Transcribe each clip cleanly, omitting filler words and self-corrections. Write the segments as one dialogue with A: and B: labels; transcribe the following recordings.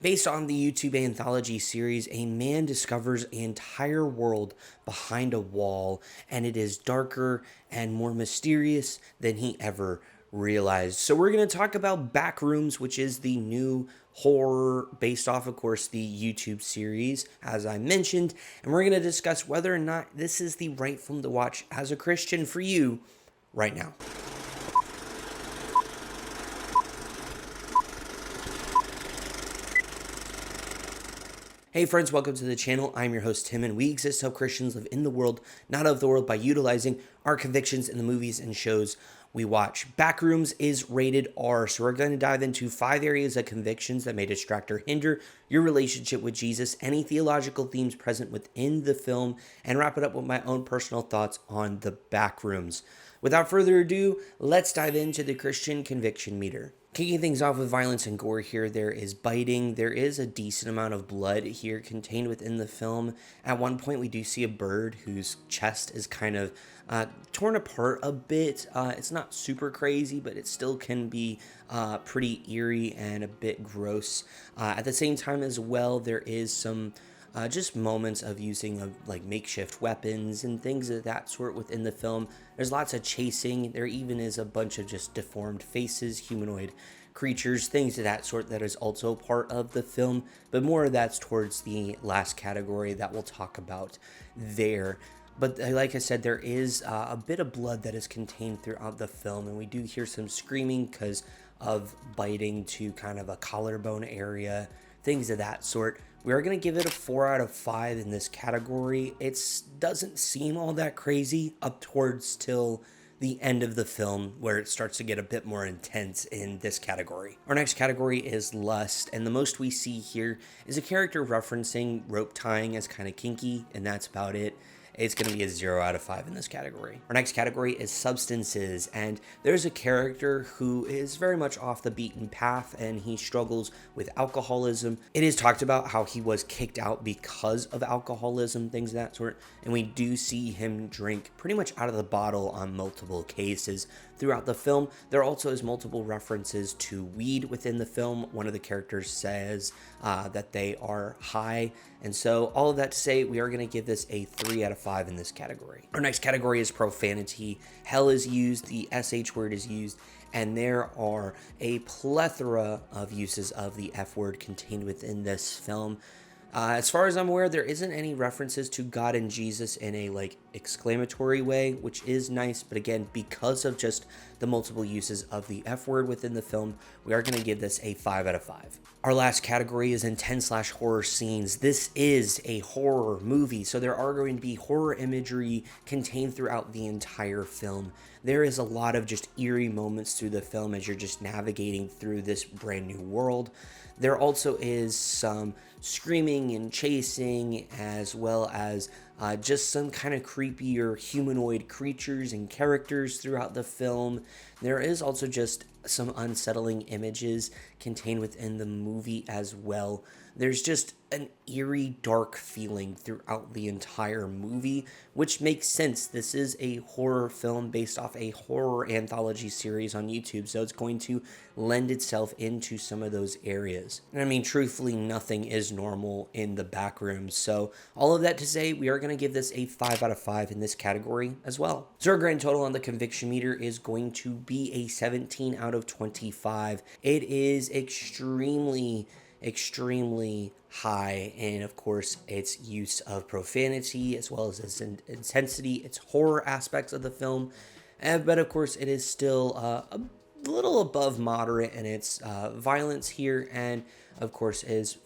A: Based on the YouTube anthology series, a man discovers an entire world behind a wall, and it is darker and more mysterious than he ever realized. So, we're going to talk about Backrooms, which is the new horror based off, of course, the YouTube series, as I mentioned, and we're going to discuss whether or not this is the right film to watch as a Christian for you right now. Hey friends, welcome to the channel. I'm your host Tim, and we exist to help Christians live in the world, not of the world, by utilizing our convictions in the movies and shows we watch. Backrooms is rated R, so we're going to dive into 5 areas of convictions that may distract or hinder your relationship with Jesus, any theological themes present within the film, and wrap it up with my own personal thoughts on the Backrooms. Without further ado, let's dive into the Christian conviction meter. Kicking things off with violence and gore here, there is biting. There is a decent amount of blood here contained within the film. At one point, we do see a bird whose chest is kind of torn apart a bit. It's not super crazy, but it still can be pretty eerie and a bit gross. At the same time as well, there is some just moments of using of like makeshift weapons and things of that sort within the film. There's lots of chasing. There even is a bunch of just deformed faces, humanoid creatures, things of that sort that is also part of the film. But more of that's towards the last category that we'll talk about there. But like I said, there is a bit of blood that is contained throughout the film, and we do hear some screaming because of biting to kind of a collarbone area, things of that sort. We are going to give it a 4 out of 5 in this category. It doesn't seem all that crazy up towards till the end of the film, where it starts to get a bit more intense in this category. Our next category is lust, and the most we see here is a character referencing rope tying as kind of kinky, and that's about it. It's going to be a 0 out of 5 in this category. Our next category is substances, and there's a character who is very much off the beaten path, and he struggles with alcoholism. It is talked about how he was kicked out because of alcoholism, things of that sort, and we do see him drink pretty much out of the bottle on multiple cases throughout the film. There also is multiple references to weed within the film. One of the characters says that they are high, and so all of that to say, we are going to give this a 3 out of 5 in this category. Our next category is profanity. Hell is used, the SH word is used, and there are a plethora of uses of the F word contained within this film. As far as I'm aware, there isn't any references to God and Jesus in a exclamatory way, which is nice. But again, because of just the multiple uses of the F word within the film, we are going to give this a 5 out of 5. Our last category is intense/horror scenes. This is a horror movie, so there are going to be horror imagery contained throughout the entire film. There is a lot of just eerie moments through the film as you're just navigating through this brand new world. There also is some screaming and chasing, as well as just some kind of creepier humanoid creatures and characters throughout the film. There is also just some unsettling images contained within the movie as well. There's just an eerie, dark feeling throughout the entire movie, which makes sense. This is a horror film based off a horror anthology series on YouTube, so it's going to lend itself into some of those areas. And I mean, truthfully, nothing is normal in the Backrooms, so all of that to say, we are going to give this a 5 out of 5 in this category as well. So our grand total on the conviction meter is going to be a 17 out of 25. It is extremely high, and of course its use of profanity as well as its intensity, its horror aspects of the film, but of course it is still a little above moderate in its violence here, and of course is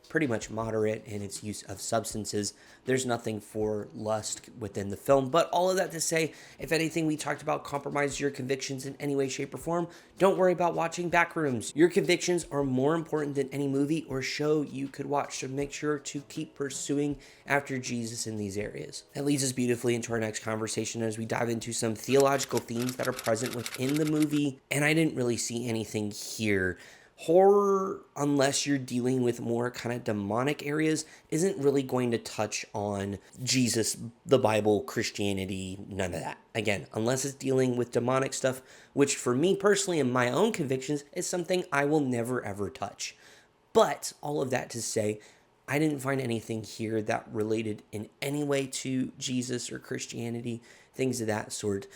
A: pretty much moderate in its use of substances. There's nothing for lust within the film, but all of that to say, if anything we talked about compromised your convictions in any way, shape, or form, don't worry about watching Backrooms. Your convictions are more important than any movie or show you could watch, so make sure to keep pursuing after Jesus in these areas. That leads us beautifully into our next conversation as we dive into some theological themes that are present within the movie, and I didn't really see anything here. Horror, unless you're dealing with more kind of demonic areas, isn't really going to touch on Jesus, the Bible, Christianity, none of that. Again, unless it's dealing with demonic stuff, which for me personally and my own convictions is something I will never ever touch. But all of that to say, I didn't find anything here that related in any way to Jesus or Christianity, things of that sort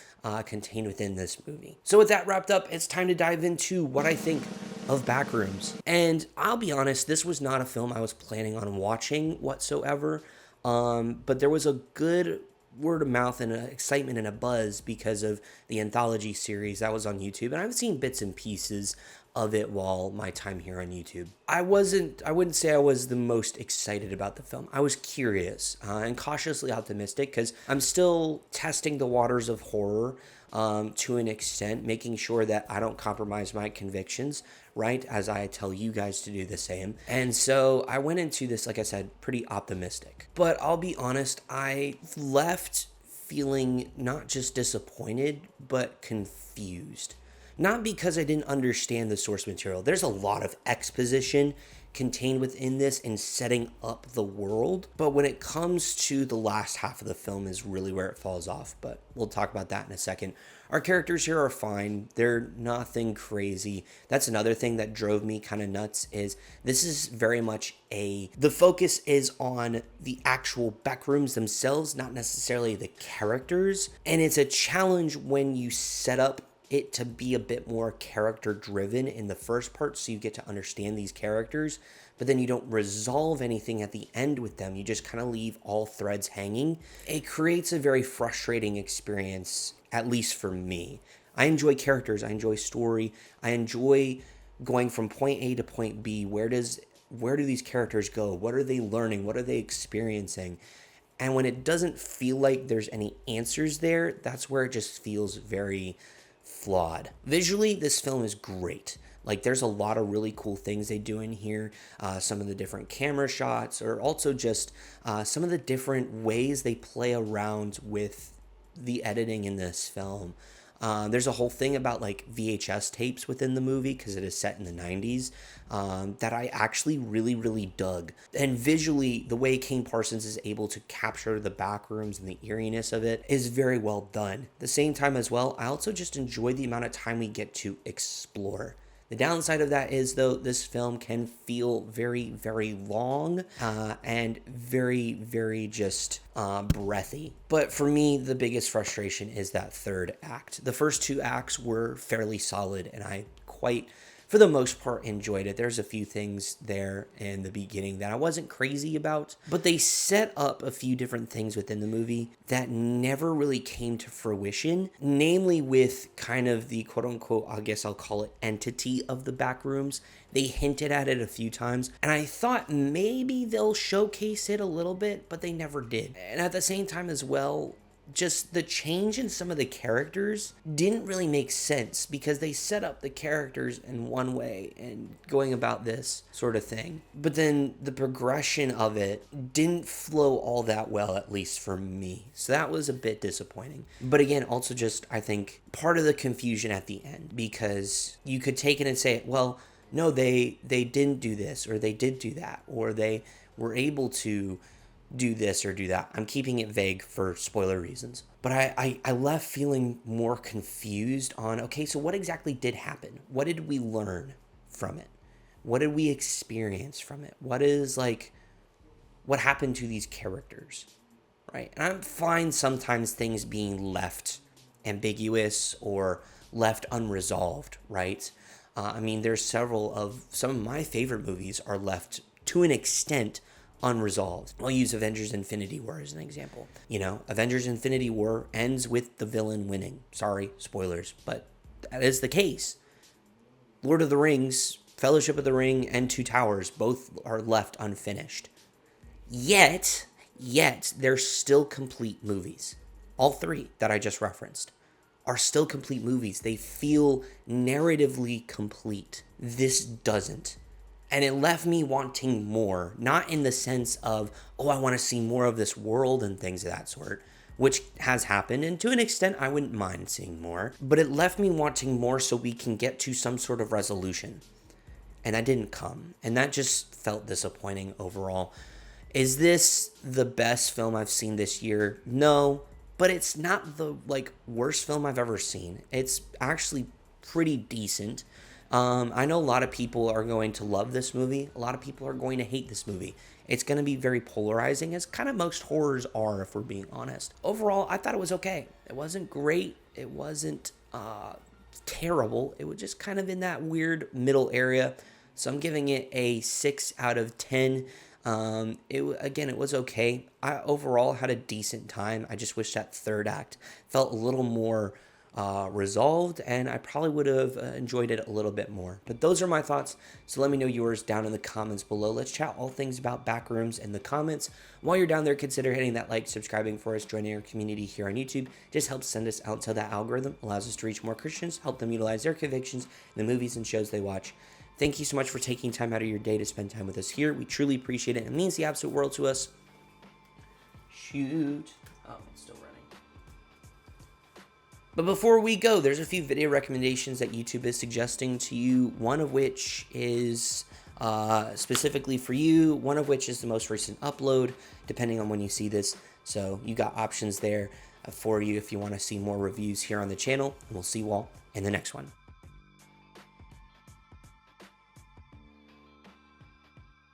A: contained within this movie. So with that wrapped up, it's time to dive into what I think of Backrooms. And I'll be honest, this was not a film I was planning on watching whatsoever, but there was a good word of mouth and an excitement and a buzz because of the anthology series that was on YouTube. And I've seen bits and pieces of it while my time here on YouTube. I wouldn't say I was the most excited about the film. I was curious and cautiously optimistic because I'm still testing the waters of horror to an extent, making sure that I don't compromise my convictions, right? As I tell you guys to do the same. And so I went into this, like I said, pretty optimistic. But I'll be honest, I left feeling not just disappointed, but confused. Not because I didn't understand the source material. There's a lot of exposition contained within this and setting up the world. But when it comes to the last half of the film is really where it falls off. But we'll talk about that in a second. Our characters here are fine. They're nothing crazy. That's another thing that drove me kind of nuts is this is very much the focus is on the actual backrooms themselves, not necessarily the characters. And it's a challenge when you set up it to be a bit more character driven in the first part so you get to understand these characters, but then you don't resolve anything at the end with them. You just kind of leave all threads hanging. It creates a very frustrating experience, at least for me. I enjoy characters, I enjoy story, I enjoy going from point A to point B. Where do these characters go? What are they learning? What are they experiencing? And when it doesn't feel like there's any answers there, that's where it just feels very flawed. Visually, this film is great. Like, there's a lot of really cool things they do in here. Some of the different camera shots, or also just some of the different ways they play around with the editing in this film. There's a whole thing about like VHS tapes within the movie because it is set in the 90s that I actually really dug. And visually, the way King Parsons is able to capture the backrooms and the eeriness of it is very well done. At the same time as well, I also just enjoy the amount of time we get to explore. The downside of that is, though, this film can feel very long and very just breathy. But for me, the biggest frustration is that third act. The first two acts were fairly solid, and I quite, for the most part, enjoyed it. There's a few things there in the beginning that I wasn't crazy about, but they set up a few different things within the movie that never really came to fruition, namely with kind of the quote-unquote, I guess I'll call it, entity of the backrooms. They hinted at it a few times, and I thought maybe they'll showcase it a little bit, but they never did. And at the same time as well, just the change in some of the characters didn't really make sense because they set up the characters in one way and going about this sort of thing. But then the progression of it didn't flow all that well, at least for me. So that was a bit disappointing. But again, also just, I think, part of the confusion at the end, because you could take it and say, well, no, they didn't do this, or they did do that, or they were able to do this or do that. I'm keeping it vague for spoiler reasons. But I left feeling more confused on, okay, so what exactly did happen? What did we learn from it? What did we experience from it? What happened to these characters, right? And I'm fine sometimes things being left ambiguous or left unresolved, right? I mean, there's some of my favorite movies are left to an extent unresolved. I'll use Avengers Infinity War as an example. You know, Avengers Infinity War ends with the villain winning. Sorry, spoilers, but that is the case. Lord of the Rings, Fellowship of the Ring, and Two Towers both are left unfinished. Yet, they're still complete movies. All three that I just referenced are still complete movies. They feel narratively complete. This doesn't. And it left me wanting more, not in the sense of, oh, I want to see more of this world and things of that sort, which has happened, and to an extent, I wouldn't mind seeing more. But it left me wanting more so we can get to some sort of resolution. And that didn't come. And that just felt disappointing overall. Is this the best film I've seen this year? No, but it's not the worst film I've ever seen. It's actually pretty decent. I know a lot of people are going to love this movie. A lot of people are going to hate this movie. It's going to be very polarizing, as kind of most horrors are, if we're being honest. Overall, I thought it was okay. It wasn't great. It wasn't terrible. It was just kind of in that weird middle area. So I'm giving it a 6 out of 10. It was okay. I overall had a decent time. I just wish that third act felt a little more resolved, and I probably would have enjoyed it a little bit more. But those are my thoughts, so let me know yours down in the comments below. Let's chat all things about Backrooms in the comments. While you're down there, consider hitting that like, subscribing for us, joining our community here on YouTube. Just helps send us out to that algorithm, allows us to reach more Christians, help them utilize their convictions in the movies and shows they watch. Thank you so much for taking time out of your day to spend time with us here. We truly appreciate it. It means the absolute world to us. Shoot. Oh, it's still running. But before we go, there's a few video recommendations that YouTube is suggesting to you, one of which is specifically for you, one of which is the most recent upload, depending on when you see this. So you got options there for you if you want to see more reviews here on the channel. And we'll see you all in the next one.